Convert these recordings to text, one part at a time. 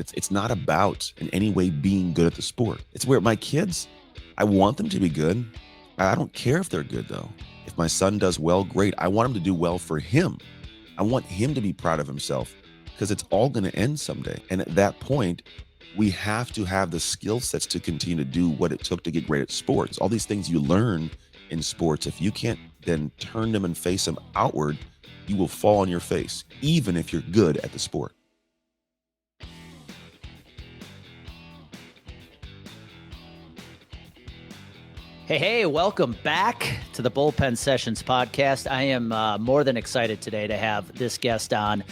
It's not about in any way being good at the sport. It's where my kids, I want them to be good. I don't care if they're good though. If my son does well, great. I want him to do well for him. I want him to be proud of himself because it's all going to end someday. And at that point, we have to have the skill sets to continue to do what it took to get great at sports. All these things you learn in sports, if you can't then turn them and face them outward, you will fall on your face, even if you're good at the sport. Hey, welcome back to the Bullpen Sessions podcast. I am more than excited today to have this guest on.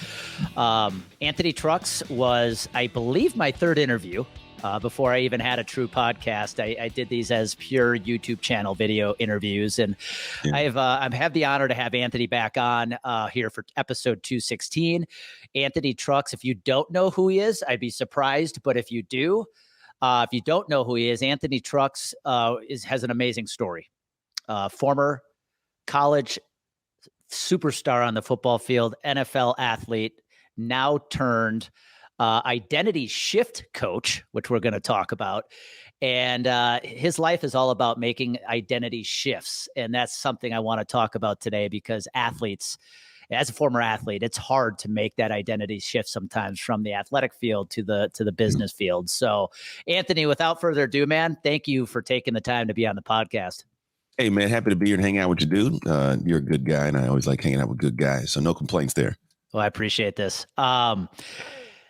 Anthony Trucks was, I believe, my third interview before I even had a true podcast. I did these as pure YouTube channel video interviews, and I have the honor to have Anthony back on here for episode 216. Anthony Trucks, if you don't know who he is, I'd be surprised, but if you do, if you don't know who he is, Anthony Trucks has an amazing story. Former college superstar on the football field, NFL athlete, now turned identity shift coach, which we're going to talk about. And his life is all about making identity shifts. And that's something I want to talk about today because athletes, as a former athlete, it's hard to make that identity shift sometimes from the athletic field to the business field. So, Anthony, without further ado, man, thank you for taking the time to be on the podcast. Hey, man, happy to be here and hang out with you, dude. You're a good guy, and I always like hanging out with good guys. So no complaints there. Well, I appreciate this.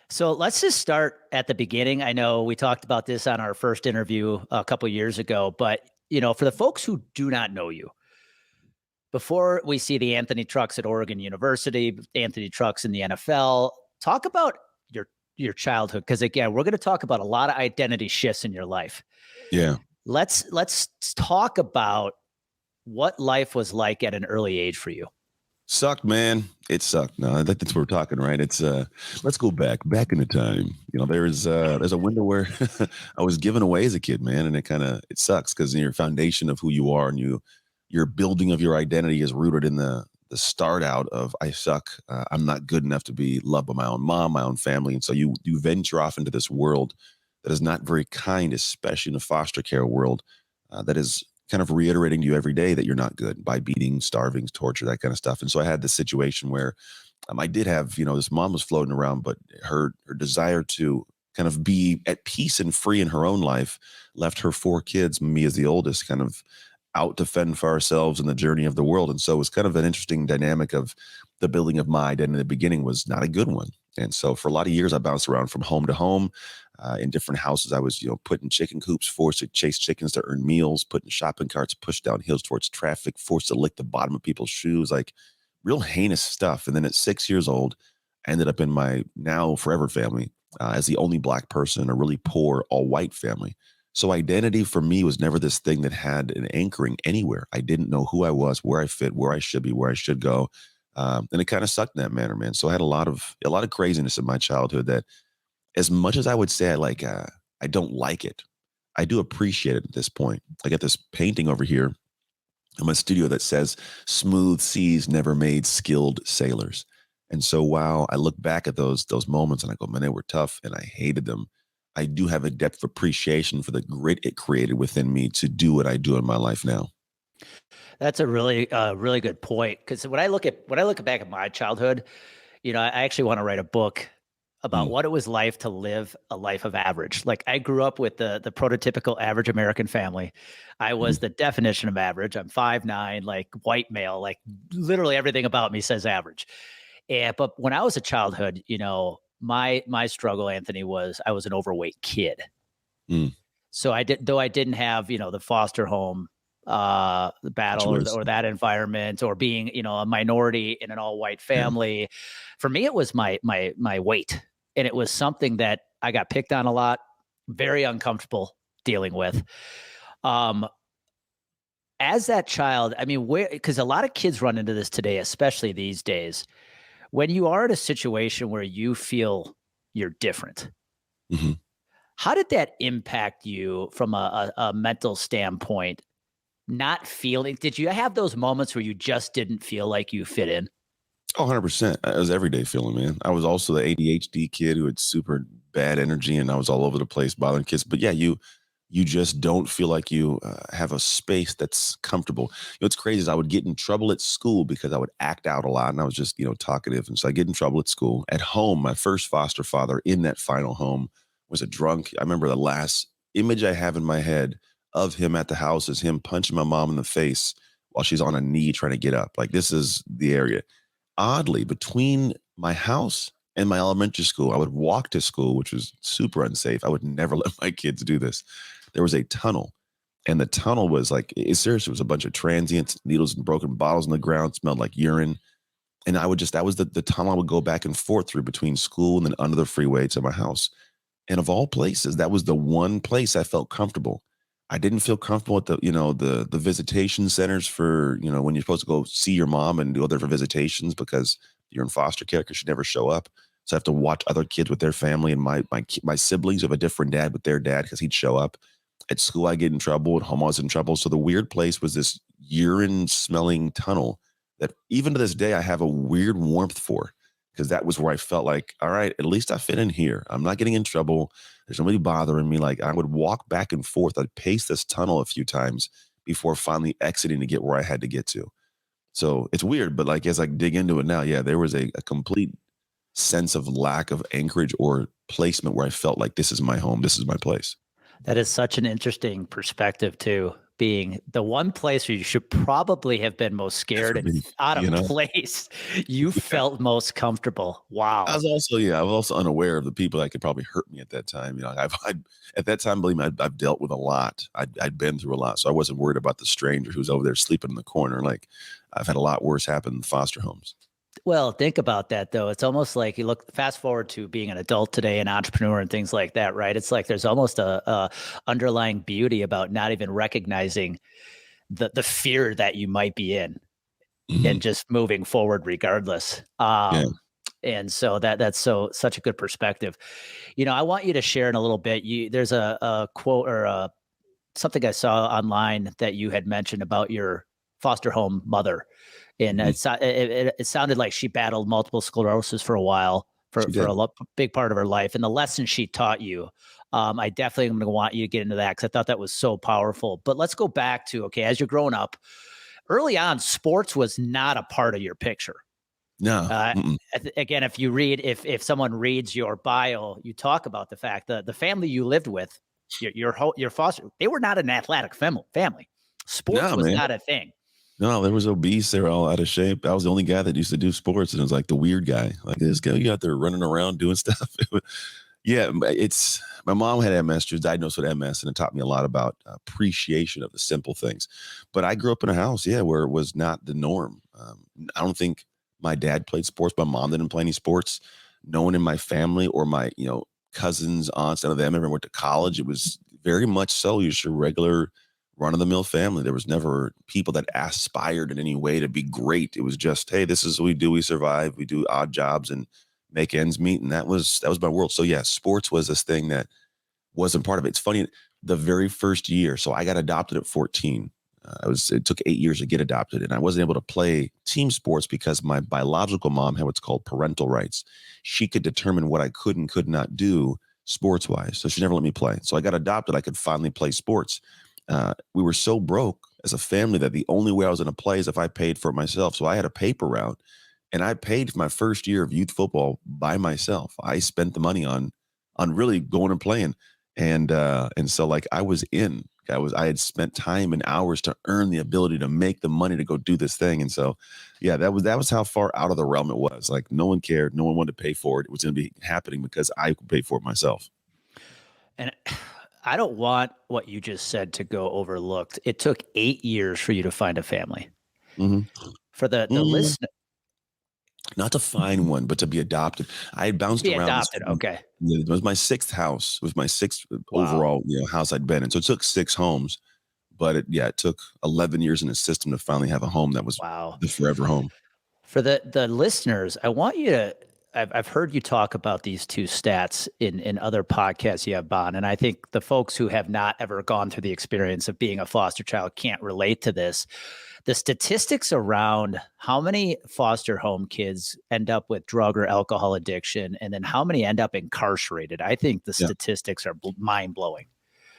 So let's just start at the beginning. I know we talked about this on our first interview a couple years ago, but for the folks who do not know you, before we see the Anthony Trucks at Oregon University, Anthony Trucks in the NFL, talk about your childhood. Because again, we're going to talk about a lot of identity shifts in your life. Yeah. Let's talk about what life was like at an early age for you. Sucked, man. It sucked. No, that's what we're talking, right? It's let's go back in the time. There's a window where I was given away as a kid, man, and it sucks because your foundation of who you are and your building of your identity is rooted in the start out of I suck. I'm not good enough to be loved by my own mom, my own family. And so you venture off into this world that is not very kind, especially in the foster care world, that is kind of reiterating to you every day that you're not good by beating, starving, torture, that kind of stuff. And so I had this situation where I did have, this mom was floating around, but her desire to kind of be at peace and free in her own life left her 4 kids, me as the oldest, kind of out to fend for ourselves in the journey of the world. And so it was kind of an interesting dynamic of the building of my identity in the beginning was not a good one. And so for a lot of years, I bounced around from home to home in different houses. I was, put in chicken coops, forced to chase chickens to earn meals, put in shopping carts, pushed down hills towards traffic, forced to lick the bottom of people's shoes, like real heinous stuff. And then at 6 years old, I ended up in my now forever family as the only Black person in a really poor, all white family. So identity for me was never this thing that had an anchoring anywhere. I didn't know who I was, where I fit, where I should be, where I should go. And it kind of sucked in that manner, man. So I had a lot of craziness in my childhood that as much as I would say I don't like it, I do appreciate it at this point. I got this painting over here in my studio that says, "Smooth seas never made skilled sailors." And so while I look back at those moments and I go, man, they were tough and I hated them, I do have a depth of appreciation for the grit it created within me to do what I do in my life now. That's a really good point. Because when I look back at my childhood, I actually want to write a book about what it was like to live a life of average. Like I grew up with the prototypical average American family. I was the definition of average. I'm 5'9", like white male, like literally everything about me says average. But when I was a childhood, my struggle, Anthony, was I was an overweight kid. So I didn't have, the foster home, the battle or that environment or being, a minority in an all white family. Yeah. For me, it was my weight. And it was something that I got picked on a lot, very uncomfortable dealing with. As that child, because a lot of kids run into this today, especially these days, when you are in a situation where you feel you're different, how did that impact you from a mental standpoint? Not feeling, did you have those moments where you just didn't feel like you fit in? Oh, 100%. It was everyday feeling, man. I was also the ADHD kid who had super bad energy and I was all over the place bothering kids. But yeah, you just don't feel like you have a space that's comfortable. What's crazy is I would get in trouble at school because I would act out a lot and I was just, talkative. And so I get in trouble at school. At home, my first foster father in that final home was a drunk. I remember the last image I have in my head of him at the house is him punching my mom in the face while she's on a knee trying to get up. Like, this is the area. Oddly, between my house and my elementary school, I would walk to school, which was super unsafe. I would never let my kids do this. There was a tunnel, and the tunnel was like, it seriously was a bunch of transients, needles and broken bottles on the ground, smelled like urine. And that was the tunnel I would go back and forth through between school and then under the freeway to my house. And of all places, that was the one place I felt comfortable. I didn't feel comfortable at the visitation centers for, when you're supposed to go see your mom and do other visitations because you're in foster care because she never show up. So I have to watch other kids with their family and my siblings have a different dad with their dad because he'd show up. At school, I get in trouble. At home, I was in trouble. So the weird place was this urine smelling tunnel that even to this day, I have a weird warmth for because that was where I felt like, all right, at least I fit in here. I'm not getting in trouble. There's nobody bothering me. Like, I would walk back and forth. I'd pace this tunnel a few times before finally exiting to get where I had to get to. So it's weird, but like as I dig into it now, yeah, there was a complete sense of lack of anchorage or placement where I felt like this is my home, this is my place. That is such an interesting perspective too, being the one place where you should probably have been most scared For and me, out of you know? place, you felt most comfortable. Wow. I was also unaware of the people that could probably hurt me at that time. At that time, believe me, I've dealt with a lot. I'd been through a lot, so I wasn't worried about the stranger who's over there sleeping in the corner. Like, I've had a lot worse happen in foster homes. Well, think about that though. It's almost like you look fast forward to being an adult today, an entrepreneur and things like that, right? It's like there's almost a underlying beauty about not even recognizing the fear that you might be in Mhm. and just moving forward regardless. Yeah, And so that's such a good perspective. I want you to share in a little bit. There's a quote or something I saw online that you had mentioned about your foster home mother, and mhm. it sounded like she battled multiple sclerosis for a while, She for did. big part of her life, and the lesson she taught you. I definitely am going to want you to get into that because I thought that was so powerful. But let's go back to, okay, as you're growing up, early on, sports was not a part of your picture. No, Uh, mm-mm. Again, if someone reads your bio, you talk about the fact that the family you lived with, your foster, they were not an athletic family. Sports No, was man. not a thing. No, there was obese. They were all out of shape. I was the only guy that used to do sports, and it was like the weird guy. Like, this guy, you out there running around doing stuff. Yeah, it's my mom had MS. She was diagnosed with MS, and it taught me a lot about appreciation of the simple things. But I grew up in a house, yeah, where it was not the norm. I don't think my dad played sports. My mom didn't play any sports. No one in my family or my cousins, aunts, none of them ever went to college. It was very much so just a regular run of the mill family. There was never people that aspired in any way to be great. It was just, hey, this is what we do. We survive. We do odd jobs and make ends meet. And that was my world. So yeah, sports was this thing that wasn't part of it. It's funny, the very first year. So I got adopted at 14. It took 8 years to get adopted, and I wasn't able to play team sports because my biological mom had what's called parental rights. She could determine what I could and could not do sports wise. So she never let me play. So I got adopted. I could finally play sports. We were so broke as a family that the only way I was going to play is if I paid for it myself. So I had a paper route, and I paid for my first year of youth football by myself. I spent the money on really going and playing, and so like I had spent time and hours to earn the ability to make the money to go do this thing. And so, yeah, that was how far out of the realm it was. Like, no one cared, no one wanted to pay for it. It was going to be happening because I could pay for it myself. And I don't want what you just said to go overlooked. It took 8 years for you to find a family. Hmm. For the list Not to find one, but to be adopted. I had to bounced be around this. adopted. Okay. Yeah, it was my sixth house. It was my sixth Wow. overall, house I'd been in. So it took six homes, but it took 11 years in the system to finally have a home that was Wow. the forever home. For the listeners, I want you to I've heard you talk about these two stats in other podcasts you have on, and I think the folks who have not ever gone through the experience of being a foster child can't relate to this. The statistics around how many foster home kids end up with drug or alcohol addiction, and then how many end up incarcerated. I think the Yeah. statistics are mind blowing.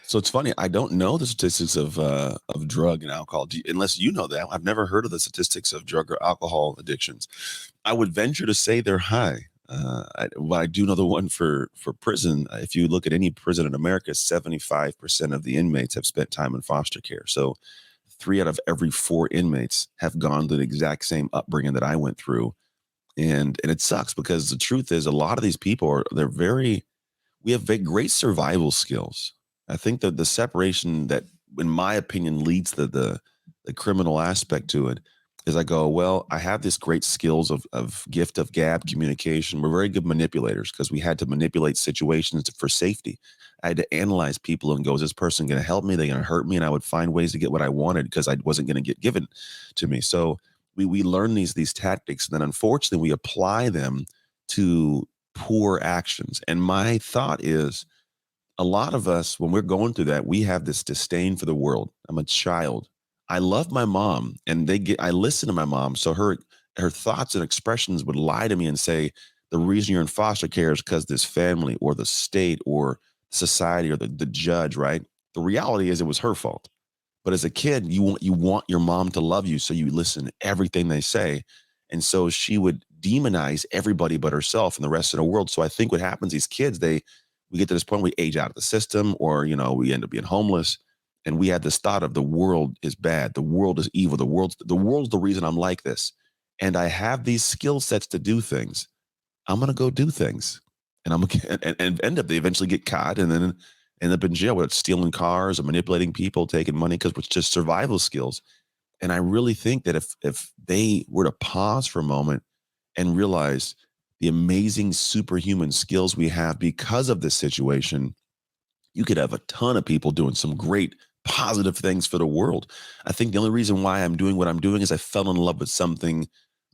So it's funny. I don't know the statistics of drug and alcohol, unless you know that. I've never heard of the statistics of drug or alcohol addictions. I would venture to say they're high. But I do know the one for prison. If you look at any prison in America, 75% of the inmates have spent time in foster care. So 3 out of every 4 inmates have gone through the exact same upbringing that I went through, and it sucks because the truth is a lot of these people we have very great survival skills. I think that the separation that, in my opinion, leads the criminal aspect to it is I go, well, I have this great skills of gift of gab communication. We're very good manipulators because we had to manipulate situations for safety. I had to analyze people and go, is this person going to help me? They're going to hurt me? And I would find ways to get what I wanted because I wasn't going to get given to me. So we learn these tactics, and then unfortunately we apply them to poor actions. And my thought is a lot of us, when we're going through that, we have this disdain for the world. I'm a child. I love my mom, and I listen to my mom. So her thoughts and expressions would lie to me and say, the reason you're in foster care is because this family or the state or society or the judge, right? The reality is it was her fault. But as a kid, you want your mom to love you, so you listen to everything they say. And so she would demonize everybody but herself and the rest of the world. So I think what happens, these kids, we get to this point, we age out of the system, or we end up being homeless. And we had this thought of the world is bad, the world is evil, the world's the reason I'm like this. And I have these skill sets to do things. I'm gonna go do things. And I'm gonna and end up they eventually get caught and then end up in jail, whether it's stealing cars or manipulating people, taking money, because it's just survival skills. And I really think that if they were to pause for a moment and realize the amazing superhuman skills we have because of this situation, you could have a ton of people doing some great positive things for the world. I think the only reason why I'm doing what I'm doing is I fell in love with something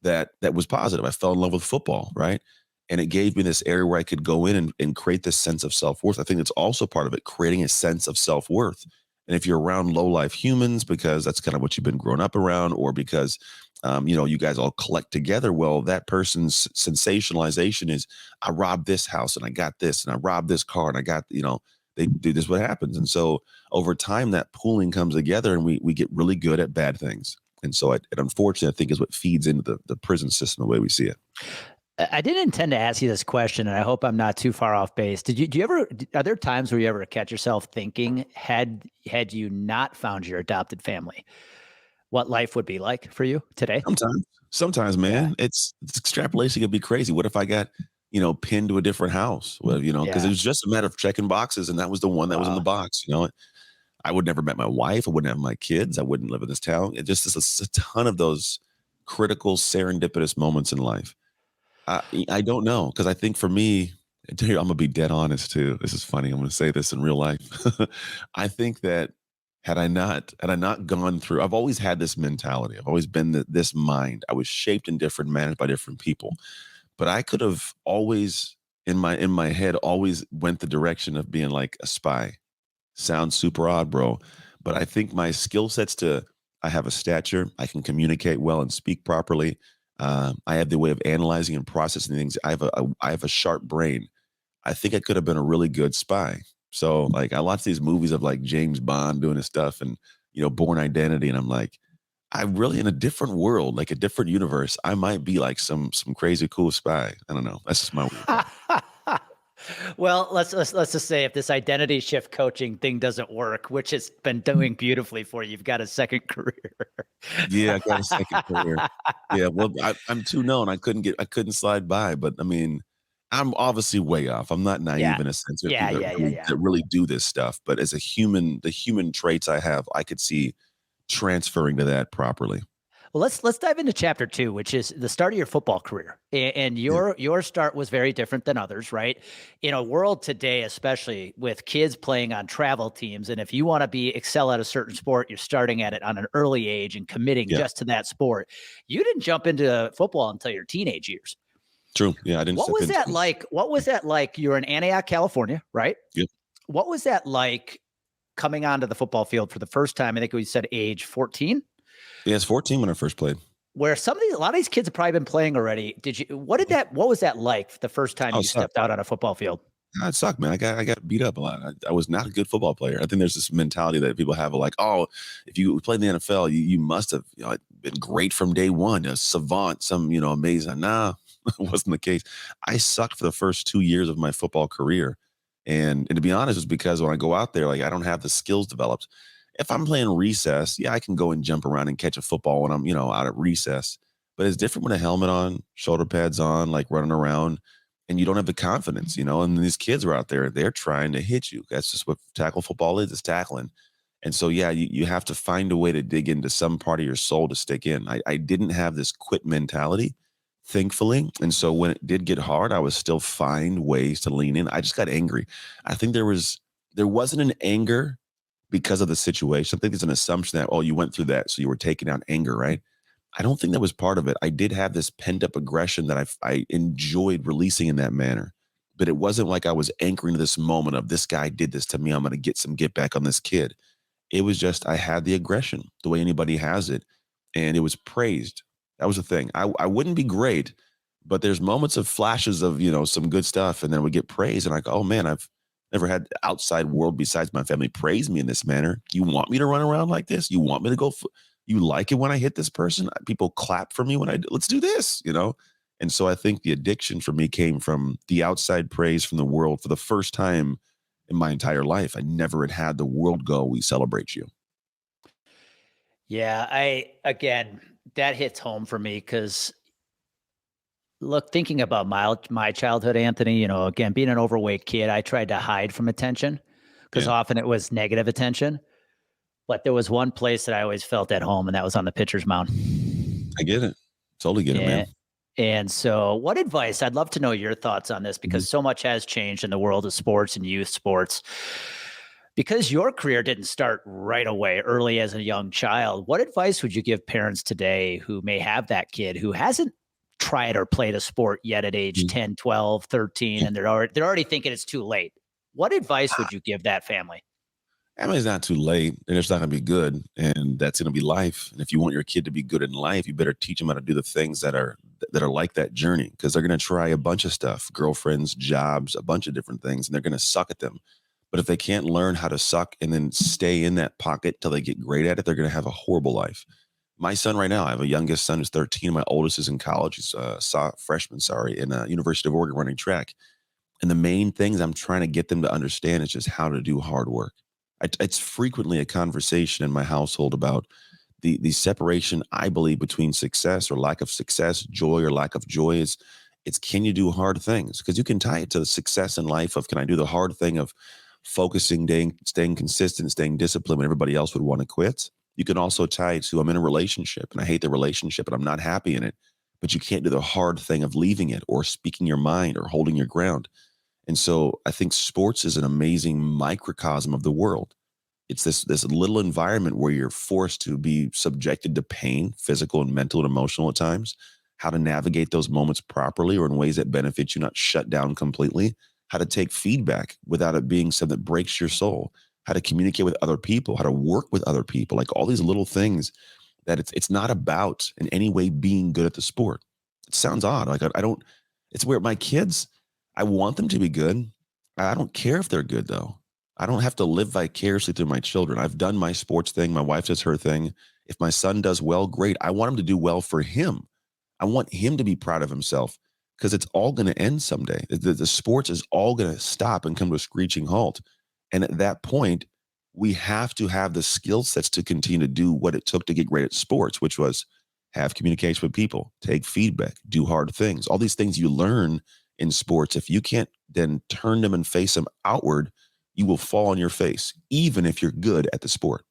that was positive. I fell in love with football, right? And it gave me this area where I could go in and create this sense of self-worth. I think it's also part of it, creating a sense of self-worth. And if you're around low life humans, because that's kind of what you've been growing up around, or because you guys all collect together, well, that person's sensationalization is, I robbed this house and I got this, and I robbed this car and I got, they do this, what happens. And so over time, that pooling comes together and we get really good at bad things. And so it unfortunately, I think, is what feeds into the prison system the way we see it. I didn't intend to ask you this question, and I hope I'm not too far off base. Do you ever, are there times where you ever catch yourself thinking, had you not found your adopted family, what life would be like for you today? Sometimes, Yeah. man, it's extrapolation can be crazy. What if I got, pinned to a different house? Well, because it Yeah. was just a matter of checking boxes, and that was the one that was in the Wow. box. I would never met my wife. I wouldn't have my kids. I wouldn't live in this town. It just is a ton of those critical serendipitous moments in life. I I don't know, because I think for me, I'm gonna be dead honest too. This is funny. I'm gonna say this in real life. I think that had I not gone through, I've always had this mentality. I've always been this mind. I was shaped in different manners by different people, but I could have always in my head always went the direction of being like a spy. Sounds super odd, bro. But I think my skill sets I have a stature, I can communicate well and speak properly. I have the way of analyzing and processing things. I have a sharp brain. I think I could have been a really good spy. So like I watch these movies of like James Bond doing his stuff and Born Identity, and I'm like, I'm really in a different world, like a different universe. I might be like some crazy cool spy. I don't know. That's just my weird thought. Well, let's just say if this identity shift coaching thing doesn't work, which it's been doing beautifully for you, you've got a second career. Yeah, I got a second career. Yeah, well, I'm too known. I couldn't slide by, but I mean, I'm obviously way off. I'm not Yeah. naive in a sense. There are Yeah, people yeah, yeah, yeah. that really do this stuff, but as a human, the human traits I have, I could see transferring to that properly. Well, let's dive into chapter 2, which is the start of your football career. And Yeah, your start was very different than others, right? In a world today, especially with kids playing on travel teams, and if you want to be excel at a certain sport, you're starting at it on an early age and committing yeah. just to that sport. You didn't jump into football until your teenage years. True. Yeah, I didn't What step was into that it. like? What was that like? You're in Antioch, California, right? Yep. What was that like coming onto the football field for the first time? I think we said age 14, Yeah, it's 14 when I first played. where a lot of these kids have probably been playing already. What was that like the first time Oh, you it sucked. stepped out on a football field? It sucked, man. I got beat up a lot. I was not a good football player. I think there's this mentality that people have of like, oh, if you played in the NFL, you must have been great from day one, a savant, some amazing. Nah, it wasn't the case. I sucked for the first 2 years of my football career, and to be honest, it's because when I go out there, like I don't have the skills developed. If I'm playing recess, yeah, I can go and jump around and catch a football when I'm out at recess. But it's different when a helmet on, shoulder pads on, like running around and you don't have the confidence, and these kids are out there, they're trying to hit you. That's just what tackle football is, it's tackling. And so, yeah, you have to find a way to dig into some part of your soul to stick in. I didn't have this quit mentality, thankfully. And so when it did get hard, I was still find ways to lean in. I just got angry. I think there wasn't an anger because of the situation. I think it's an assumption that, oh, you went through that, so you were taking out anger, right? I don't think that was part of it. I did have this pent up aggression that I enjoyed releasing in that manner, but it wasn't like I was anchoring to this moment of this guy did this to me. I'm going to get back on this kid. It was just I had the aggression the way anybody has it, and it was praised. That was the thing. I wouldn't be great, but there's moments of flashes of some good stuff, and then we get praised, and I go, oh man, I've never had the outside world besides my family praise me in this manner. You want me to run around like this? You want me to go? You like it when I hit this person? People clap for me when let's do this. And so I think the addiction for me came from the outside praise from the world for the first time in my entire life. I never had the world go, we celebrate you. Yeah, again, that hits home for me because look, thinking about my childhood, Anthony, again, being an overweight kid, I tried to hide from attention because Yeah, often it was negative attention. But there was one place that I always felt at home, and that was on the pitcher's mound. I get it. Totally get it, man. And, and so, what advice? I'd love to know your thoughts on this Mhm. because so much has changed in the world of sports and youth sports. Because your career didn't start right away, early as a young child, what advice would you give parents today who may have that kid who hasn't tried or played a sport yet at age Mhm. 10, 12, 13, Yeah. and they're already thinking it's too late? What advice would you give that family? I mean, it's not too late, and it's not going to be good, and that's going to be life. And if you want your kid to be good in life, you better teach them how to do the things that are like that journey, because they're going to try a bunch of stuff, girlfriends, jobs, a bunch of different things, and they're going to suck at them. But if they can't learn how to suck and then stay in that pocket till they get great at it, they're going to have a horrible life. My son right now, I have a youngest son who's 13. My oldest is in college. He's freshman, sorry, in University of Oregon running track. And the main things I'm trying to get them to understand is just how to do hard work. It's frequently a conversation in my household about the separation I believe between success or lack of success, joy or lack of joy is it's can you do hard things? Because you can tie it to the success in life of can I do the hard thing of focusing, staying consistent, staying disciplined when everybody else would want to quit. You can also tie it to I'm in a relationship and I hate the relationship and I'm not happy in it, but you can't do the hard thing of leaving it or speaking your mind or holding your ground. And so I think sports is an amazing microcosm of the world. It's this little environment where you're forced to be subjected to pain, physical and mental and emotional at times, how to navigate those moments properly or in ways that benefit you, not shut down completely, how to take feedback without it being something that breaks your soul, how to communicate with other people, how to work with other people, like all these little things that it's not about in any way being good at the sport. It sounds odd. Like I don't, it's where my kids, I want them to be good. I don't care if they're good though. I don't have to live vicariously through my children. I've done my sports thing. My wife does her thing. If my son does well, great. I want him to do well for him. I want him to be proud of himself because it's all going to end someday. The sports is all going to stop and come to a screeching halt. And at that point, we have to have the skill sets to continue to do what it took to get great at sports, which was have communication with people, take feedback, do hard things. All these things you learn in sports, if you can't then turn them and face them outward, you will fall on your face, even if you're good at the sport.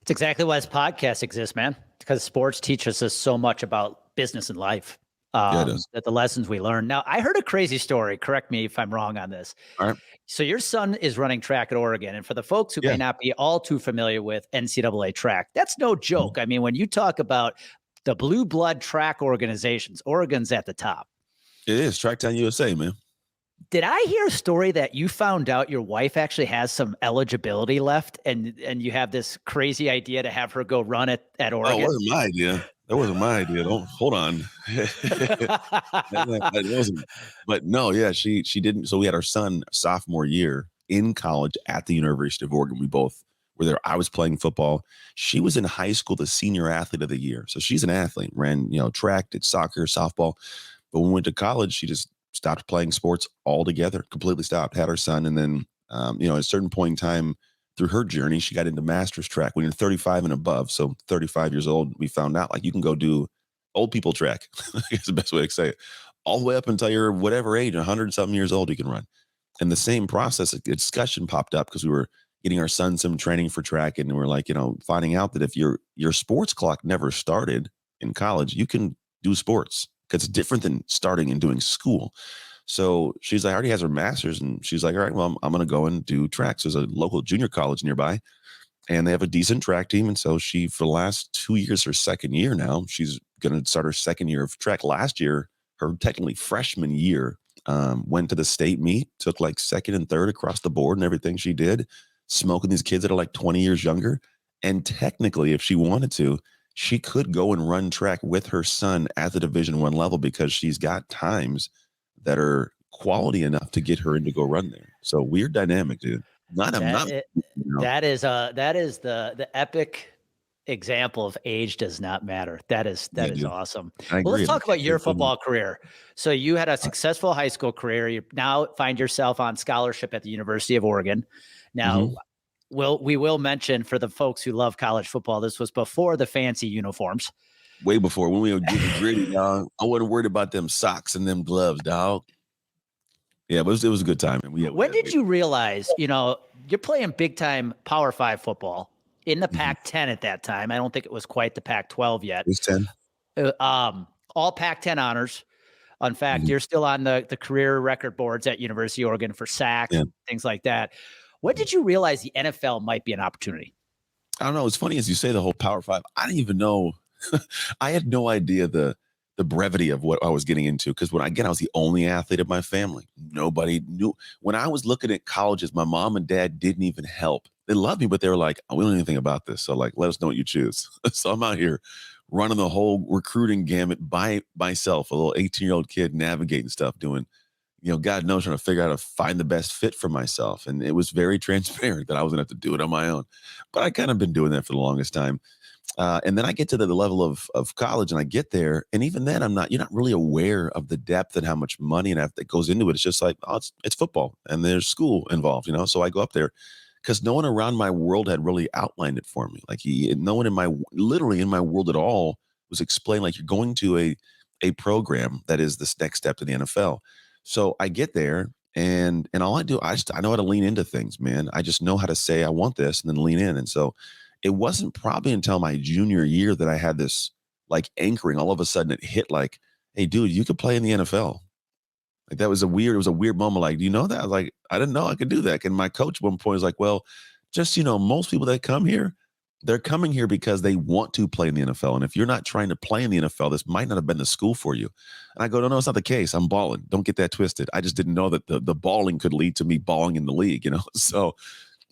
It's exactly why this podcast exists, man. Because sports teaches us so much about business and life. Yeah, it is. That the lessons we learn. Now, I heard a crazy story. Correct me if I'm wrong on this. All right. So your son is running track at Oregon, and for the folks who Yeah. may not be all too familiar with NCAA track, that's no joke. I mean, when you talk about the blue blood track organizations, Oregon's at the top. It is Tracktown USA, man. Did I hear a story that you found out your wife actually has some eligibility left, and you have this crazy idea to have her go run at Oh, it Oregon? wasn't my idea. That wasn't my idea. Don't hold on. That wasn't. But no, yeah, she didn't. So we had our son sophomore year in college at the University of Oregon. We both were there. I was playing football. She was in high school, the senior athlete of the year. So she's an athlete. Ran track, did soccer, softball. But when we went to college, she just stopped playing sports altogether. Completely stopped. Had our son, and then at a certain point in time through her journey, she got into master's track when you're 35 and above. So 35 years old, we found out like you can go do old people track. It's the best way to say it. All the way up until you're whatever age, 100 something years old, you can run. And the same process, a discussion popped up because we were getting our son some training for track, and we're like, finding out that if your sports clock never started in college, you can do sports because it's different than starting and doing school. So she's like, already has her master's, and she's like, all right, well, I'm going to go and do tracks. There's a local junior college nearby, and they have a decent track team. And so she, for the last 2 years, her second year now, she's going to start her second year of track. Last year, her technically freshman year, went to the state meet, took like second and third across the board and everything she did, smoking these kids that are like 20 years younger. And technically, if she wanted to, she could go and run track with her son at the Division I level because she's got times that are quality enough to get her in to go run there. So weird dynamic, dude. I'm not. That is the epic example of age does not matter. That is dude. awesome. I Well, agree. let's talk about your football career. So you had a successful high school career. You now find yourself on scholarship at the University of Oregon. Now, we will mention for the folks who love college football, this was before the fancy uniforms. Way before, when we were getting gritty, dog. I wasn't worried about them socks and them gloves, dog. Yeah, but it was a good time. When did you realize, you're playing big time Power 5 football in the Pac-10 at that time? I don't think it was quite the Pac-12 yet. It was 10. All Pac-10 honors. In fact, you're still on the career record boards at University of Oregon for sacks, things like that. When did you realize the NFL might be an opportunity? I don't know. It's funny as you say the whole Power 5. I didn't even know. I had no idea the brevity of what I was getting into because I was the only athlete of my family. Nobody knew. When I was looking at colleges, my mom and dad didn't even help. They loved me, but they were like, we don't know anything about this. So like, let us know what you choose. So I'm out here running the whole recruiting gamut by myself, a little 18-year-old kid navigating stuff, doing, God knows, trying to figure out how to find the best fit for myself. And it was very transparent that I was going to have to do it on my own. But I kind of been doing that for the longest time. And then I get to the level of college, and I get there, and even then, you're not really aware of the depth and how much money and that goes into it. It's just like, it's football, and there's school involved, So I go up there because no one around my world had really outlined it for me. Like no one literally in my world at all was explained, like, you're going to a program that is this next step to the NFL. So I get there, and all I do, I know how to lean into things, man. I just know how to say I want this and then lean in. And so it wasn't probably until my junior year that I had this like anchoring. All of a sudden it hit like, hey, dude, you could play in the NFL. Like it was a weird moment. Like, do you know that? I was like, I didn't know I could do that. And my coach at one point was like, well, just, most people that come here, they're coming here because they want to play in the NFL. And if you're not trying to play in the NFL, this might not have been the school for you. And I go, no, it's not the case. I'm balling. Don't get that twisted. I just didn't know that the balling could lead to me balling in the league, So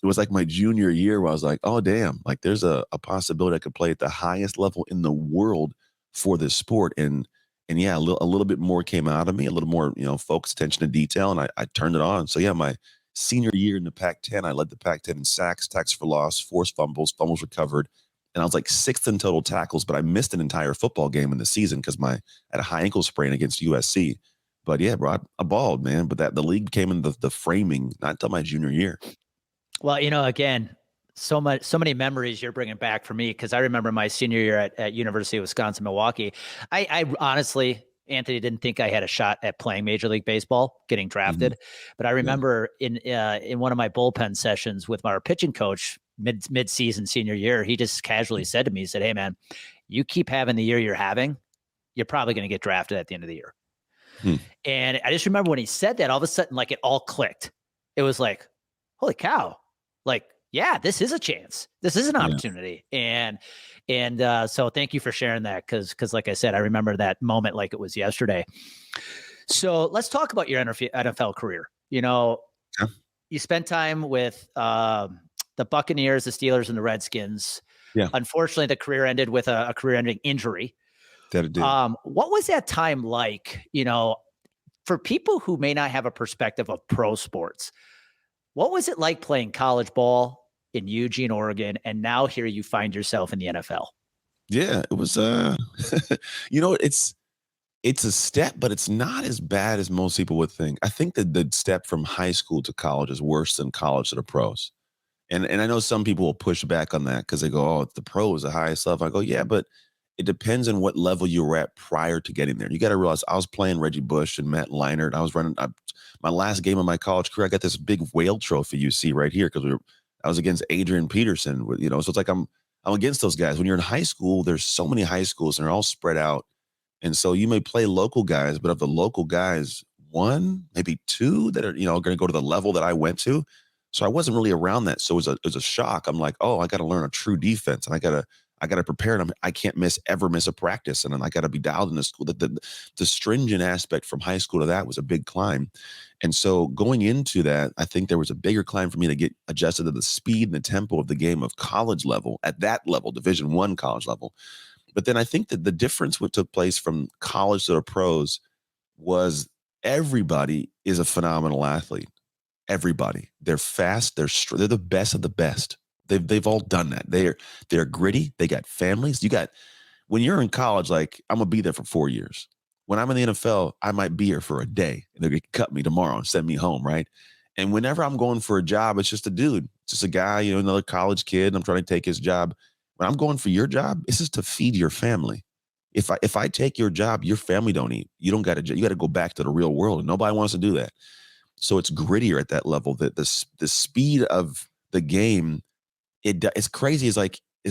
it was like my junior year where I was like, oh, damn, like there's a possibility I could play at the highest level in the world for this sport. And yeah, a little bit more came out of me, a little more, focus, attention to detail. And I turned it on. So yeah, my senior year in the Pac-10, I led the Pac-10 in sacks, tackles for loss, forced fumbles recovered. And I was like sixth in total tackles, but I missed an entire football game in the season because I had a high ankle sprain against USC. But yeah, bro, I balled, man. But the league came in the framing not until my junior year. Well, again, so many memories you're bringing back for me because I remember my senior year at University of Wisconsin-Milwaukee. I honestly, Anthony, didn't think I had a shot at playing Major League Baseball, getting drafted. But I remember in one of my bullpen sessions with our pitching coach mid-season senior year, he just casually said to me, he said, hey, man, you keep having the year you're having, you're probably going to get drafted at the end of the year. And I just remember when he said that, all of a sudden, like it all clicked. It was like, holy cow. Like, yeah, this is a chance. This is an opportunity. And so thank you for sharing that. Cause like I said, I remember that moment like it was yesterday. So let's talk about your NFL career. Yeah. You spent time with the Buccaneers, the Steelers, and the Redskins. Yeah. Unfortunately, the career ended with a career-ending injury. That it did. What was that time like? For people who may not have a perspective of pro sports, what was it like playing college ball in Eugene, Oregon, and now here you find yourself in the NFL? Yeah, it was it's a step, but it's not as bad as most people would think. I think that the step from high school to college is worse than college to the pros. And I know some people will push back on that because they go, "Oh, it's the pros, the highest level." I go, "Yeah, but it depends on what level you were at prior to getting there." You got to realize I was playing Reggie Bush and Matt Leinart. I was running my last game of my college career. I got this big whale trophy you see right here because I was against Adrian Peterson. So it's like I'm against those guys. When you're in high school, there's so many high schools and they're all spread out, and so you may play local guys, but of the local guys, one maybe two that are going to go to the level that I went to. So I wasn't really around that. So it was a shock. I'm like, oh, I got to learn a true defense, and I gotta prepare. And I can't ever miss a practice, and then I got to be dialed in the school. The stringent aspect from high school to that was a big climb, and so going into that, I think there was a bigger climb for me to get adjusted to the speed and the tempo of the game of college level at that level, Division I college level. But then I think that the difference what took place from college to the pros was everybody is a phenomenal athlete. Everybody. They're fast. They're the best of the best. They've all done that. They're gritty. They got families. When you're in college, like I'm gonna be there for 4 years. When I'm in the NFL, I might be here for a day and they're gonna cut me tomorrow and send me home, right? And whenever I'm going for a job, it's just a dude, it's just a guy, another college kid. And I'm trying to take his job. When I'm going for your job, it's just to feed your family. If I take your job, your family don't eat. You don't got to. You got to go back to the real world, and nobody wants to do that. So it's grittier at that level. That the speed of the game, it's crazy. Is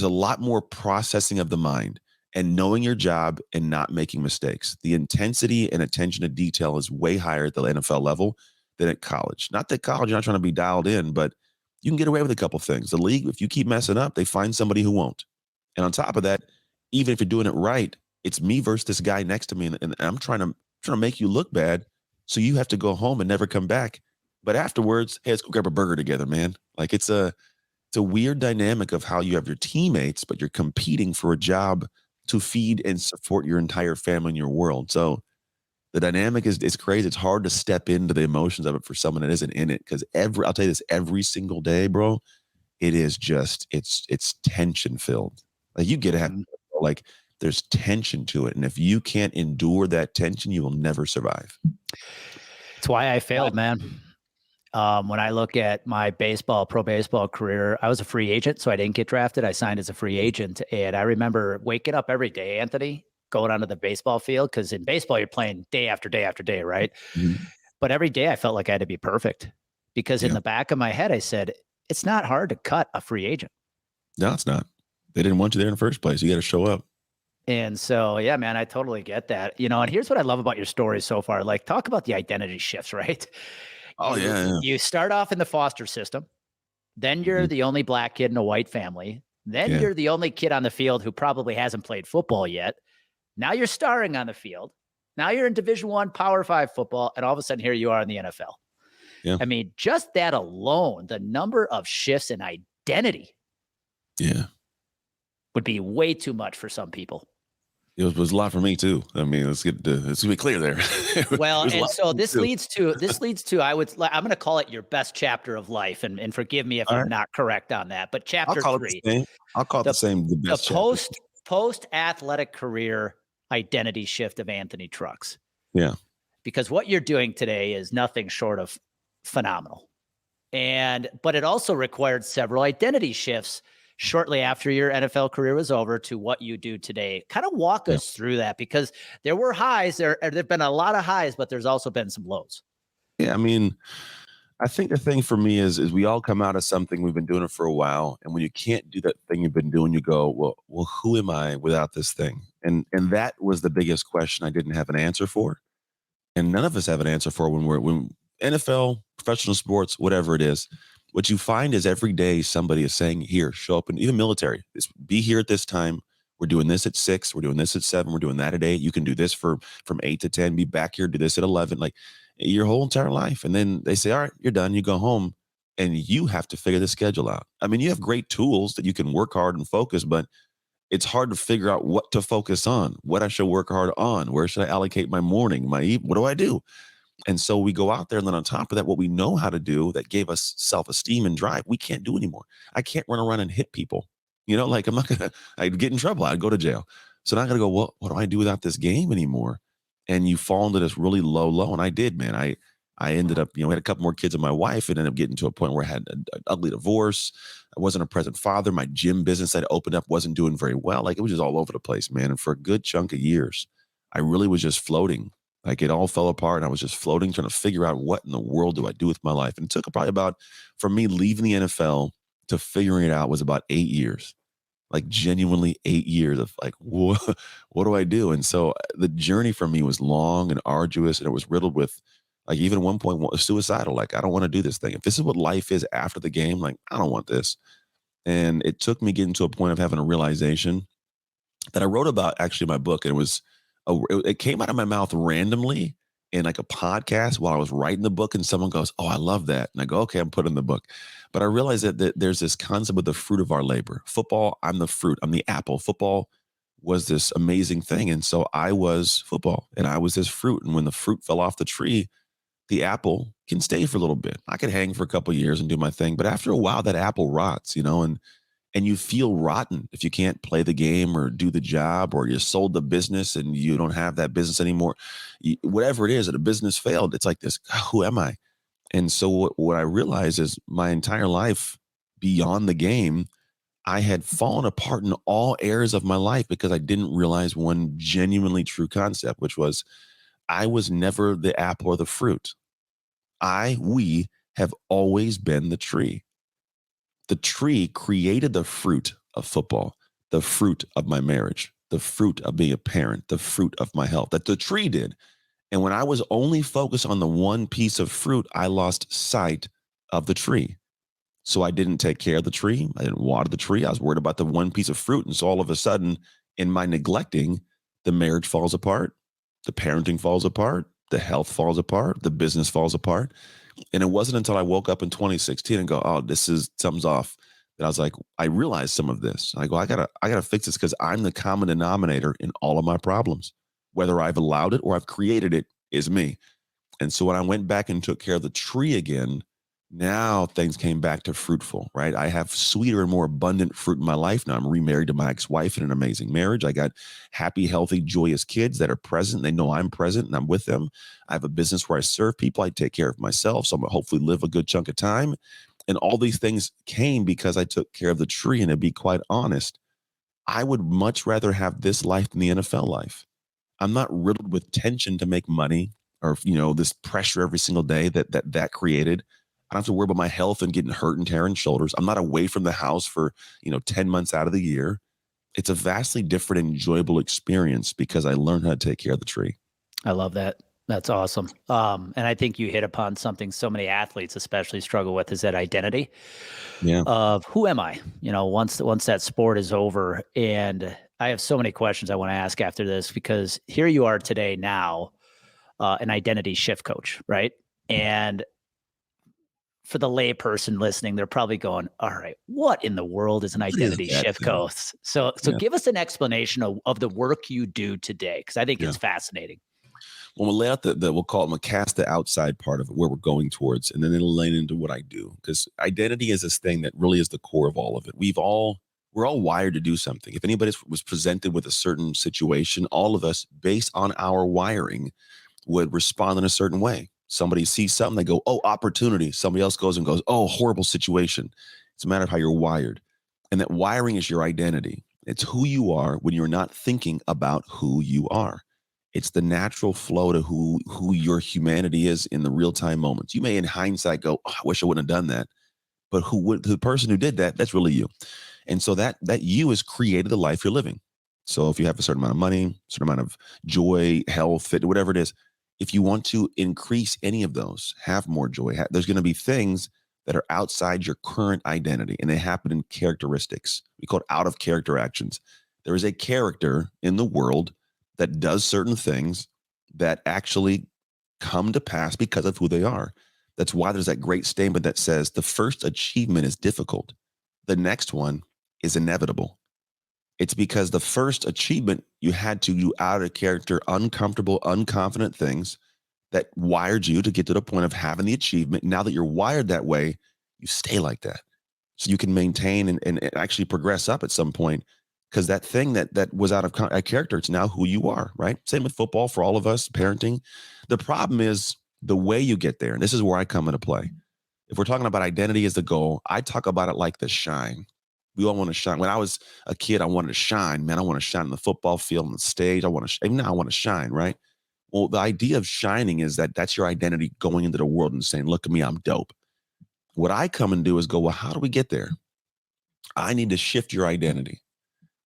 a lot more processing of the mind and knowing your job and not making mistakes. The intensity and attention to detail is way higher at the NFL level than at college. Not that college, you're not trying to be dialed in, but you can get away with a couple things. The league, if you keep messing up, they find somebody who won't. And on top of that, even if you're doing it right, it's me versus this guy next to me, and I'm trying to make you look bad, so you have to go home and never come back. But afterwards, hey, let's go grab a burger together, man. Like it's a weird dynamic of how you have your teammates, but you're competing for a job to feed and support your entire family and your world. So the dynamic is crazy. It's hard to step into the emotions of it for someone that isn't in it. Because I'll tell you this, every single day, bro, it is just it's tension filled. Like you get to have like there's tension to it. And if you can't endure that tension, you will never survive. It's why I failed, man. When I look at my pro baseball career, I was a free agent, so I didn't get drafted. I signed as a free agent. And I remember waking up every day, Anthony, going onto the baseball field, because in baseball, you're playing day after day after day, right? Mhm. But every day I felt like I had to be perfect, because in the back of my head, I said, it's not hard to cut a free agent. No, it's not. They didn't want you there in the first place. You got to show up. And so, yeah, man, I totally get that. And here's what I love about your story so far. Like, talk about the identity shifts, right? Oh, yeah. You start off in the foster system, then you're the only black kid in a white family, then Yeah. you're the only kid on the field who probably hasn't played football yet. Now you're starring on the field. Now you're in Division I Power 5 football, and all of a sudden here you are in the NFL. Yeah. I mean, just that alone, the number of shifts in identity Yeah. would be way too much for some people. It was a lot for me too. I mean, let's be clear there. Well, It was a and lot so for me, this too. leads to I'm going to call it your best chapter of life, and forgive me if All I'm right. not correct on that. But I'll chapter call it 3, the same. I'll call it the the same. The the best chapter. post athletic career identity shift of Anthony Trucks, Yeah. because what you're doing today is nothing short of phenomenal. But it also required several identity shifts shortly after your NFL career was over to what you do today. Kind of walk us through that, because there were highs, there've been a lot of highs, but there's also been some lows. Yeah. I mean, I think the thing for me is we all come out of something, we've been doing it for a while, and when you can't do that thing you've been doing, you go, well, who am I without this thing? And that was the biggest question I didn't have an answer for, and none of us have an answer for when NFL, professional sports, whatever it is. What you find is every day somebody is saying, "Here, show up," and even military, be here at this time. We're doing this at 6. We're doing this at 7. We're doing that at 8. You can do this from 8 to 10. Be back here. Do this at 11. Like your whole entire life. And then they say, all right, you're done. You go home and you have to figure the schedule out. I mean, you have great tools that you can work hard and focus, but it's hard to figure out what to focus on, what I should work hard on, where should I allocate my morning, my evening, what do I do? And so we go out there, and then on top of that, what we know how to do that gave us self-esteem and drive, we can't do anymore. I can't run around and hit people. Like I'm not gonna, I'd get in trouble. I'd go to jail. So now I gotta go, well, what do I do without this game anymore? And you fall into this really low. And I did, man. I ended up, we had a couple more kids with my wife and ended up getting to a point where I had an ugly divorce. I wasn't a present father. My gym business I'd opened up wasn't doing very well. Like it was just all over the place, man. And for a good chunk of years, I really was just floating. Like it all fell apart. And I was just floating, trying to figure out what in the world do I do with my life. And it took probably about, from me leaving the NFL to figuring it out was about 8 years, like genuinely 8 years of like, what do I do? And so the journey for me was long and arduous, and it was riddled with like even at one point suicidal. Like, I don't want to do this thing. If this is what life is after the game, like, I don't want this. And it took me getting to a point of having a realization that I wrote about actually in my book. And it came out of my mouth randomly in like a podcast while I was writing the book, and someone goes, "Oh, I love that." And I go, "Okay, I'm putting in the book." But I realized that there's this concept of the fruit of our labor. Football, I'm the fruit. I'm the apple. Football was this amazing thing. And so I was football and I was this fruit. And when the fruit fell off the tree, the apple can stay for a little bit. I could hang for a couple of years and do my thing, but after a while, that apple rots, and you feel rotten if you can't play the game or do the job, or you sold the business and you don't have that business anymore. Whatever it is, that a business failed. It's like this. Who am I? And so what I realized is my entire life beyond the game, I had fallen apart in all areas of my life because I didn't realize one genuinely true concept, which was I was never the apple or the fruit. We have always been the tree. The tree created the fruit of football, the fruit of my marriage, the fruit of being a parent, the fruit of my health, that the tree did. And when I was only focused on the one piece of fruit, I lost sight of the tree. So I didn't take care of the tree. I didn't water the tree. I was worried about the one piece of fruit. And so all of a sudden, in my neglecting, the marriage falls apart, the parenting falls apart, the health falls apart, the business falls apart. And it wasn't until I woke up in 2016 and go, "Oh, something's off," that I was like, I realized some of this. I go, I gotta fix this, because I'm the common denominator in all of my problems. Whether I've allowed it or I've created it is me. And so when I went back and took care of the tree again, now things came back to fruitful, right? I have sweeter and more abundant fruit in my life now. I'm remarried to my ex-wife in an amazing marriage. I got happy, healthy, joyous kids that are present. They know I'm present and I'm with them. I have a business where I serve people. I take care of myself. So I'm going to hopefully live a good chunk of time. And all these things came because I took care of the tree. And to be quite honest, I would much rather have this life than the NFL life. I'm not riddled with tension to make money, or this pressure every single day that created. I don't have to worry about my health and getting hurt and tearing shoulders. I'm not away from the house for 10 months out of the year. It's a vastly different, enjoyable experience because I learned how to take care of the tree. I love that. That's awesome. And I think you hit upon something so many athletes especially struggle with, is that identity of who am I? Once that sport is over. And I have so many questions I want to ask after this, because here you are today now, an identity shift coach, right? And for the lay person listening, they're probably going, "All right, what in the world is an identity shift coach?" So give us an explanation of the work you do today, because I think it's fascinating. Well, we'll lay out we'll call it, cast the outside part of it, where we're going towards, and then it'll lay into what I do. Because identity is this thing that really is the core of all of it. We're all wired to do something. If anybody was presented with a certain situation, all of us, based on our wiring, would respond in a certain way. Somebody sees something, they go, "Oh, opportunity." Somebody else goes and goes, "Oh, horrible situation." It's a matter of how you're wired. And that wiring is your identity. It's who you are when you're not thinking about who you are. It's the natural flow to who your humanity is in the real-time moments. You may in hindsight go, "Oh, I wish I wouldn't have done that." But the person who did that, that's really you. And so that you has created the life you're living. So if you have a certain amount of money, a certain amount of joy, health, fit, whatever it is, if you want to increase any of those, have more joy, there's going to be things that are outside your current identity, and they happen in characteristics. We call it out of character actions. There is a character in the world that does certain things that actually come to pass because of who they are. That's why there's that great statement that says the first achievement is difficult, the next one is inevitable. It's because the first achievement you had to do out of character, uncomfortable, unconfident things that wired you to get to the point of having the achievement. Now that you're wired that way, you stay like that. So you can maintain and actually progress up at some point because that thing that was out of character, it's now who you are, right? Same with football for all of us, parenting. The problem is the way you get there. And this is where I come into play. If we're talking about identity as the goal, I talk about it like the shine. We all want to shine. When I was a kid, I wanted to shine. Man, I want to shine on the football field, on the stage. I want to, even now I want to shine, right? Well, the idea of shining is that that's your identity going into the world and saying, look at me, I'm dope. What I come and do is go, well, how do we get there? I need to shift your identity.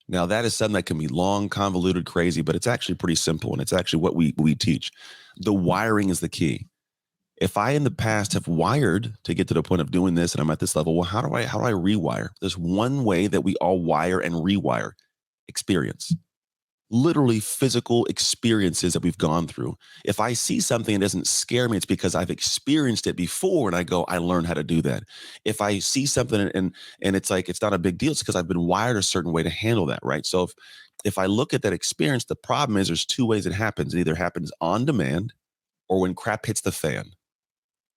Now, that is something that can be long, convoluted, crazy, but it's actually pretty simple. And it's actually what we teach. The wiring is the key. If I in the past have wired to get to the point of doing this and I'm at this level, well, how do I rewire? There's one way that we all wire and rewire: experience. Literally physical experiences that we've gone through. If I see something that doesn't scare me, it's because I've experienced it before and I go, I learned how to do that. If I see something and it's like it's not a big deal, it's because I've been wired a certain way to handle that, right? So if I look at that experience, the problem is there's two ways it happens. It either happens on demand or when crap hits the fan.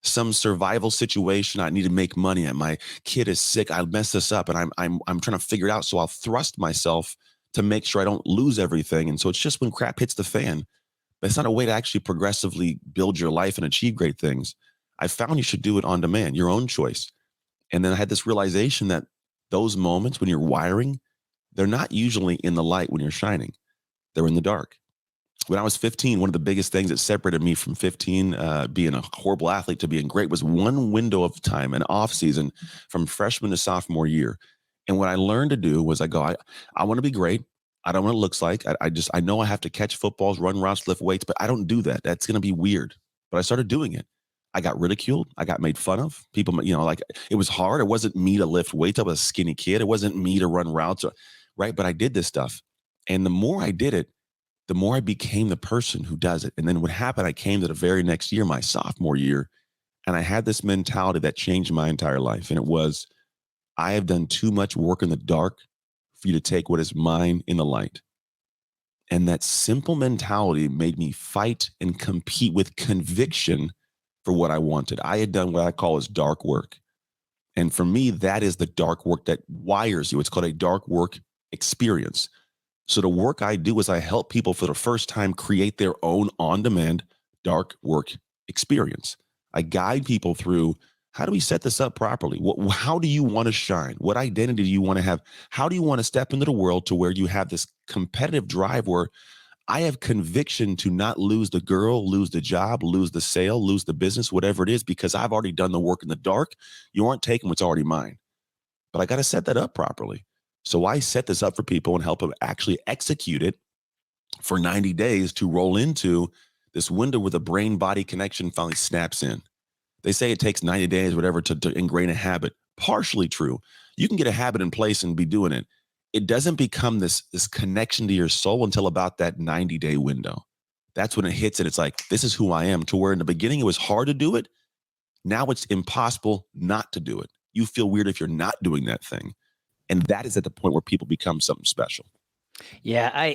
Some survival situation, I need to make money, and my kid is sick, I messed this up and I'm trying to figure it out. So I'll thrust myself to make sure I don't lose everything. And so it's just when crap hits the fan. But it's not a way to actually progressively build your life and achieve great things. I found you should do it on demand, your own choice. And then I had this realization that those moments when you're wiring, they're not usually in the light when you're shining. They're in the dark. When I was 15, one of the biggest things that separated me from 15, being a horrible athlete to being great, was one window of time, an off season from freshman to sophomore year. And what I learned to do was I want to be great. I don't know what it looks like. I know I have to catch footballs, run routes, lift weights, but I don't do that. That's going to be weird. But I started doing it. I got ridiculed. I got made fun of. People, like it was hard. It wasn't me to lift weights. I was a skinny kid. It wasn't me to run routes, right? But I did this stuff. And the more I did it, the more I became the person who does it. And then what happened, I came to the very next year, my sophomore year, and I had this mentality that changed my entire life. And it was, I have done too much work in the dark for you to take what is mine in the light. And that simple mentality made me fight and compete with conviction for what I wanted. I had done what I call as dark work. And for me, that is the dark work that wires you. It's called a dark work experience. So the work I do is I help people for the first time create their own on-demand dark work experience. I guide people through, how do we set this up properly? How do you want to shine? What identity do you want to have? How do you want to step into the world to where you have this competitive drive where I have conviction to not lose the girl, lose the job, lose the sale, lose the business, whatever it is, because I've already done the work in the dark. You aren't taking what's already mine. But I got to set that up properly. So I set this up for people and help them actually execute it for 90 days to roll into this window where the brain-body connection finally snaps in. They say it takes 90 days, whatever, to ingrain a habit. Partially true. You can get a habit in place and be doing it. It doesn't become this connection to your soul until about that 90-day window. That's when it hits it. It's like, this is who I am. To where in the beginning it was hard to do it. Now it's impossible not to do it. You feel weird if you're not doing that thing. And that is at the point where people become something special. Yeah,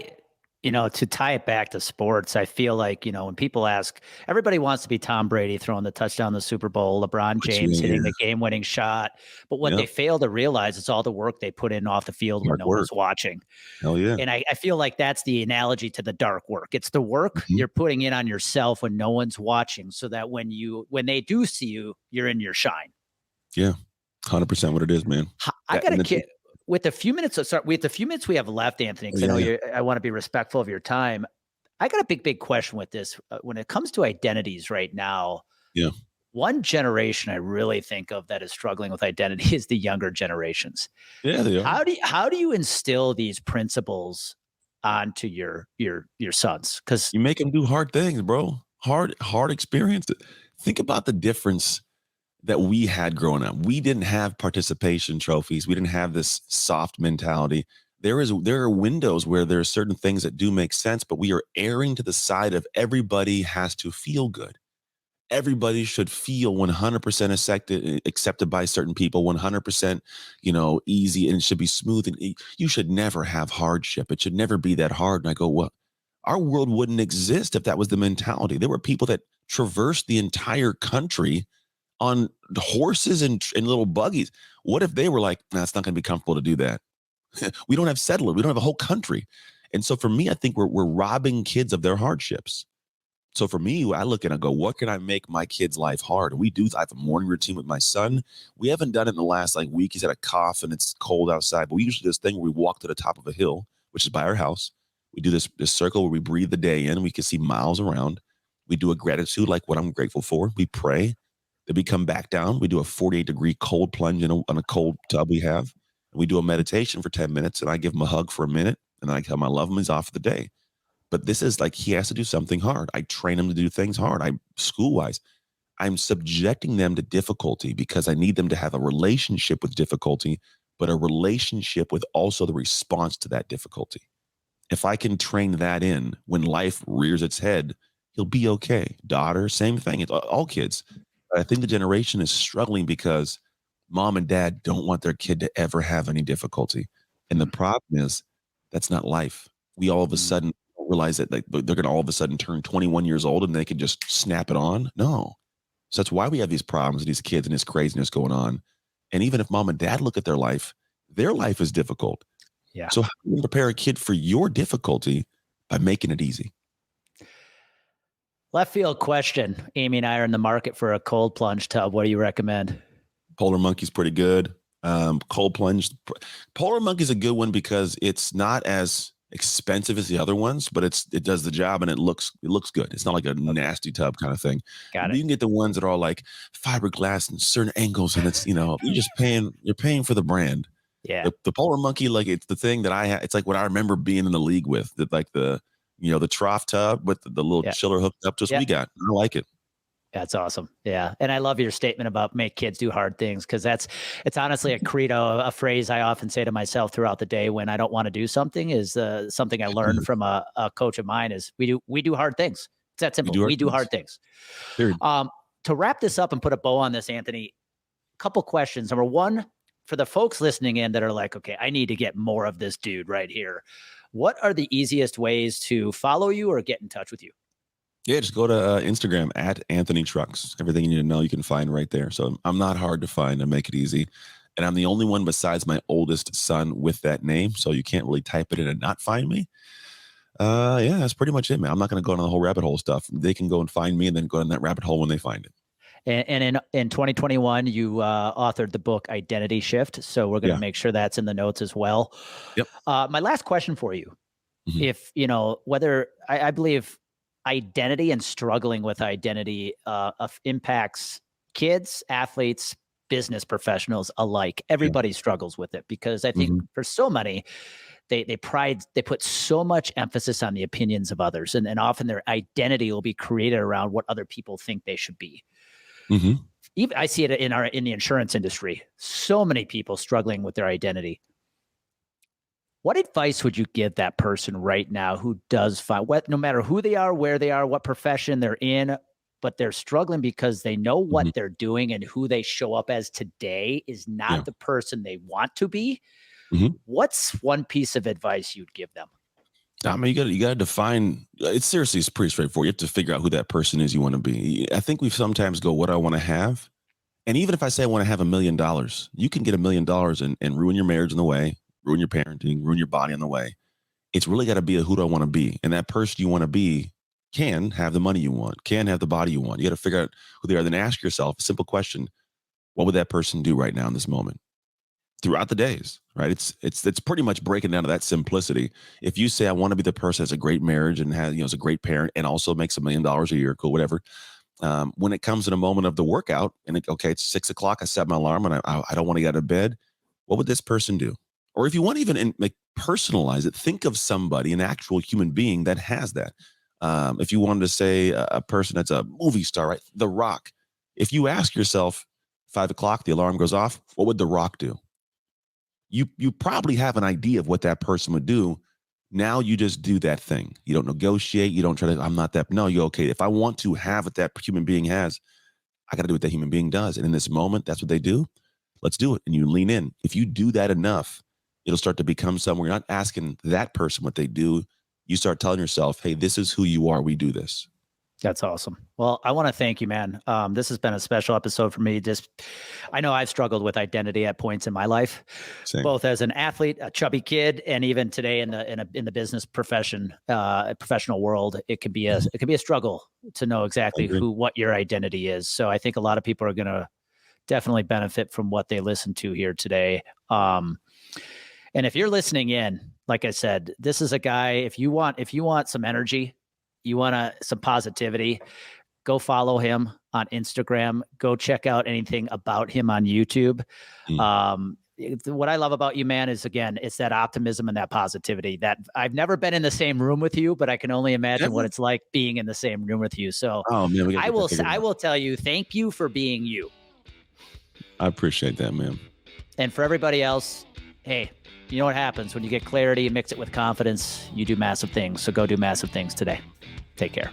to tie it back to sports, I feel like, when people ask, everybody wants to be Tom Brady throwing the touchdown in the Super Bowl, LeBron James hitting the game-winning shot. But what they fail to realize is all the work they put in off the field when no one's watching. Hell yeah. And I feel like that's the analogy to the dark work. It's the work you're putting in on yourself when no one's watching, so that when they do see you, you're in your shine. Yeah, 100% what it is, man. I got a kid. With the few minutes we have left, Anthony, because I know I want to be respectful of your time. I got a big question with this. When it comes to identities right now, one generation I really think of that is struggling with identity is the younger generations. Yeah, they are. How do you instill these principles onto your sons? Because you make them do hard things, bro. Hard experiences. Think about the difference that we had growing up. We didn't have participation trophies. We didn't have this soft mentality. there are windows where there are certain things that do make sense, but we are erring to the side of everybody has to feel good. Everybody should feel 100% accepted by certain people, 100%, easy, and it should be smooth. And you should never have hardship. It should never be that hard. And I go, well, our world wouldn't exist if that was the mentality. There were people that traversed the entire country on horses and little buggies. What if they were like, nah, it's not going to be comfortable to do that? We don't have settlers. We don't have a whole country. And so for me, I think we're robbing kids of their hardships. So for me, I look and I go, what can I make my kid's life hard? I have a morning routine with my son. We haven't done it in the last week. He's had a cough and it's cold outside, but we usually do this thing where we walk to the top of a hill, which is by our house. We do this circle where we breathe the day in. We can see miles around. We do a gratitude, like what I'm grateful for. We pray. Then we come back down. We do a 48-degree cold plunge on a cold tub we have. And we do a meditation for 10 minutes and I give him a hug for a minute. And then I tell him I love him. He's off for the day. But this is he has to do something hard. I train him to do things hard. School-wise, I'm subjecting them to difficulty because I need them to have a relationship with difficulty, but a relationship with also the response to that difficulty. If I can train that in when life rears its head, he'll be okay. Daughter, same thing. It's all kids. But I think the generation is struggling because mom and dad don't want their kid to ever have any difficulty. And the problem is that's not life. We all of a sudden realize that they're going to all of a sudden turn 21 years old and they can just snap it on. No. So that's why we have these problems, these kids and this craziness going on. And even if mom and dad look at their life is difficult. Yeah. So how do you prepare a kid for your difficulty by making it easy? Left field question. Amy and I are in the market for a cold plunge tub. What do you recommend? Polar Monkey's pretty good. Cold plunge. Polar Monkey's a good one because it's not as expensive as the other ones, but it does the job and it looks good. It's not like a nasty tub kind of thing. Got it. You can get the ones that are all like fiberglass and certain angles, and it's you're paying for the brand. Yeah. The Polar Monkey, it's the thing that it's like what I remember being in the league with, the trough tub with the little chiller hooked up to us. We got. I like it. That's awesome. Yeah. And I love your statement about make kids do hard things, because it's honestly a credo, a phrase I often say to myself throughout the day when I don't want to do something. Is something I learned from a coach of mine is we do hard things. It's that simple. We do hard things. To wrap this up and put a bow on this, Anthony, a couple questions. Number one, for the folks listening in that are like, okay, I need to get more of this dude right here. What are the easiest ways to follow you or get in touch with you? Yeah, just go to Instagram at Anthony Trucks. Everything you need to know you can find right there. So I'm not hard to find and make it easy. And I'm the only one besides my oldest son with that name. So you can't really type it in and not find me. Yeah, that's pretty much it, man. I'm not going to go into the whole rabbit hole stuff. They can go and find me and then go in that rabbit hole when they find it. And in 2021, you authored the book Identity Shift. So we're going to make sure that's in the notes as well. Yep. My last question for you, if, whether I believe identity and struggling with identity impacts kids, athletes, business professionals alike. Everybody struggles with it because I think for so many, they put so much emphasis on the opinions of others, and often their identity will be created around what other people think they should be. Even I see it in the insurance industry. So many people struggling with their identity. What advice would you give that person right now who does find no matter who they are, where they are, what profession they're in, but they're struggling because they know what they're doing and who they show up as today is not the person they want to be? What's one piece of advice you'd give them? I mean, you got to define. It's pretty straightforward. You have to figure out who that person is you want to be. I think we sometimes go, "What do I want to have?" And even if I say I want to have $1 million, you can get $1 million and ruin your marriage in the way, ruin your parenting, ruin your body on the way. It's really got to be who do I want to be, and that person you want to be can have the money you want, can have the body you want. You got to figure out who they are. Then ask yourself a simple question: what would that person do right now in this moment? Throughout the days, right? It's pretty much breaking down to that simplicity. If you say I want to be the person that's a great marriage and has is a great parent and also makes $1 million a year, cool, whatever. When it comes in a moment of the workout and it's 6:00, I set my alarm and I don't want to get out of bed. What would this person do? Or if you want to even personalize it, think of somebody, an actual human being that has that. If you wanted to say a person that's a movie star, right? The Rock. If you ask yourself, 5:00, the alarm goes off, what would The Rock do? you probably have an idea of what that person would do. Now you just do that thing. You don't negotiate. You don't try to, I'm not that. No, you're okay. If I want to have what that human being has, I got to do what that human being does. And in this moment, that's what they do. Let's do it. And you lean in. If you do that enough, it'll start to become somewhere. You're not asking that person what they do. You start telling yourself, hey, this is who you are. We do this. That's awesome. Well, I want to thank you, man. This has been a special episode for me. I know I've struggled with identity at points in my life, Same. both as an athlete, a chubby kid, and even today in the business professional world. It can be a struggle to know exactly what your identity is. So I think a lot of people are going to definitely benefit from what they listen to here today. And if you're listening in, like I said, this is a guy. If you want some energy, you want some positivity, go follow him on Instagram. Go check out anything about him on YouTube. What I love about you, man, is again, it's that optimism and that positivity. That I've never been in the same room with you, but I can only imagine what it's like being in the same room with you. So I will tell you, thank you for being you. I appreciate that, man. And for everybody else, hey, you know what happens when you get clarity and mix it with confidence? You do massive things. So go do massive things today. Take care.